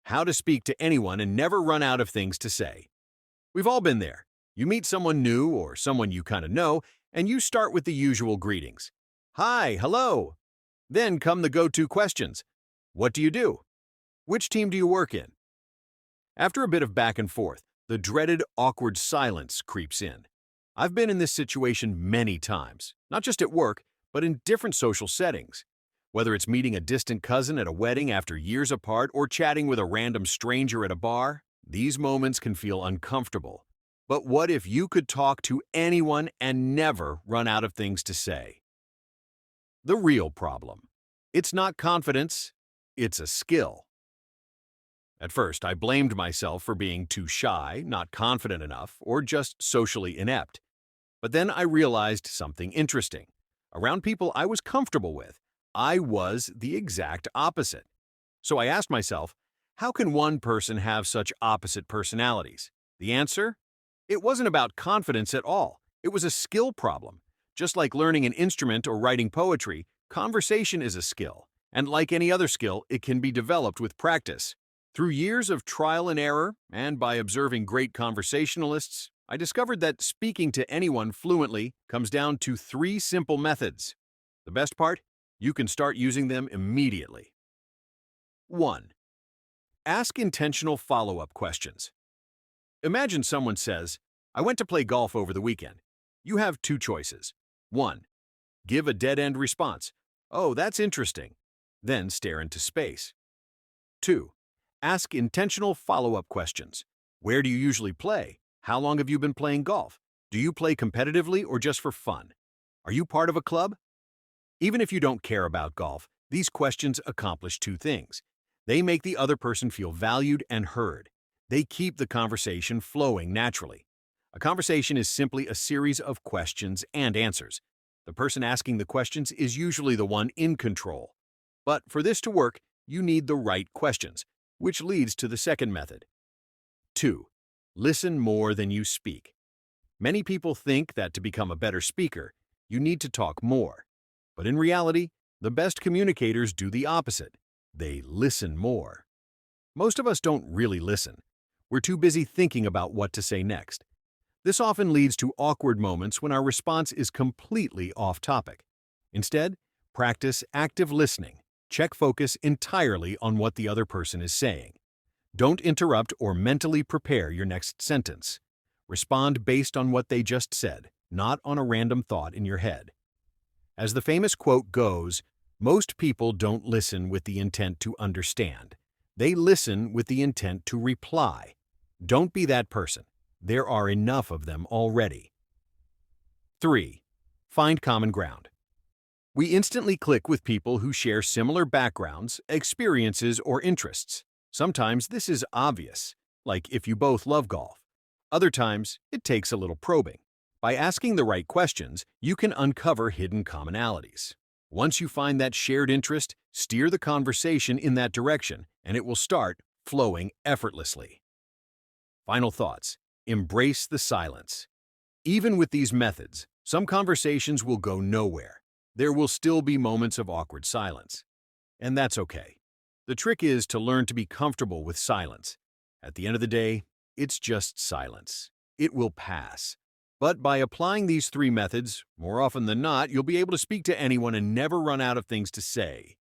How to speak to anyone and never run out of things to say. We've all been there. You meet someone new or someone you kind of know, and you start with the usual greetings. Hi, hello. Then come the go-to questions. What do you do? Which team do you work in? After a bit of back and forth, the dreaded awkward silence creeps in. I've been in this situation many times, not just at work, but in different social settings. Whether it's meeting a distant cousin at a wedding after years apart or chatting with a random stranger at a bar, these moments can feel uncomfortable. But what if you could talk to anyone and never run out of things to say? The real problem. It's not confidence, it's a skill. At first, I blamed myself for being too shy, not confident enough, or just socially inept. But then I realized something interesting. Around people I was comfortable with, I was the exact opposite. So I asked myself, how can one person have such opposite personalities? The answer? It wasn't about confidence at all. It was a skill problem. Just like learning an instrument or writing poetry, conversation is a skill. And like any other skill, it can be developed with practice. Through years of trial and error, and by observing great conversationalists, I discovered that speaking to anyone fluently comes down to 3 simple methods. The best part? You can start using them immediately. 1. Ask intentional follow-up questions. Imagine someone says, I went to play golf over the weekend. You have 2 choices. 1. Give a dead-end response. Oh, that's interesting. Then stare into space. 2. Ask intentional follow-up questions. Where do you usually play? How long have you been playing golf? Do you play competitively or just for fun? Are you part of a club? Even if you don't care about golf, these questions accomplish 2 things. They make the other person feel valued and heard. They keep the conversation flowing naturally. A conversation is simply a series of questions and answers. The person asking the questions is usually the one in control. But for this to work, you need the right questions, which leads to the second method. 2. Listen more than you speak. Many people think that to become a better speaker, you need to talk more. But in reality, the best communicators do the opposite. They listen more. Most of us don't really listen. We're too busy thinking about what to say next. This often leads to awkward moments when our response is completely off topic. Instead, practice active listening. Check focus entirely on what the other person is saying. Don't interrupt or mentally prepare your next sentence. Respond based on what they just said, not on a random thought in your head. As the famous quote goes, most people don't listen with the intent to understand. They listen with the intent to reply. Don't be that person. There are enough of them already. 3. Find common ground. We instantly click with people who share similar backgrounds, experiences, or interests. Sometimes this is obvious, like if you both love golf. Other times, it takes a little probing. By asking the right questions, you can uncover hidden commonalities. Once you find that shared interest, steer the conversation in that direction, and it will start flowing effortlessly. Final thoughts. Embrace the silence. Even with these methods, some conversations will go nowhere. There will still be moments of awkward silence. And that's okay. The trick is to learn to be comfortable with silence. At the end of the day, it's just silence. It will pass. But by applying these 3 methods, more often than not, you'll be able to speak to anyone and never run out of things to say.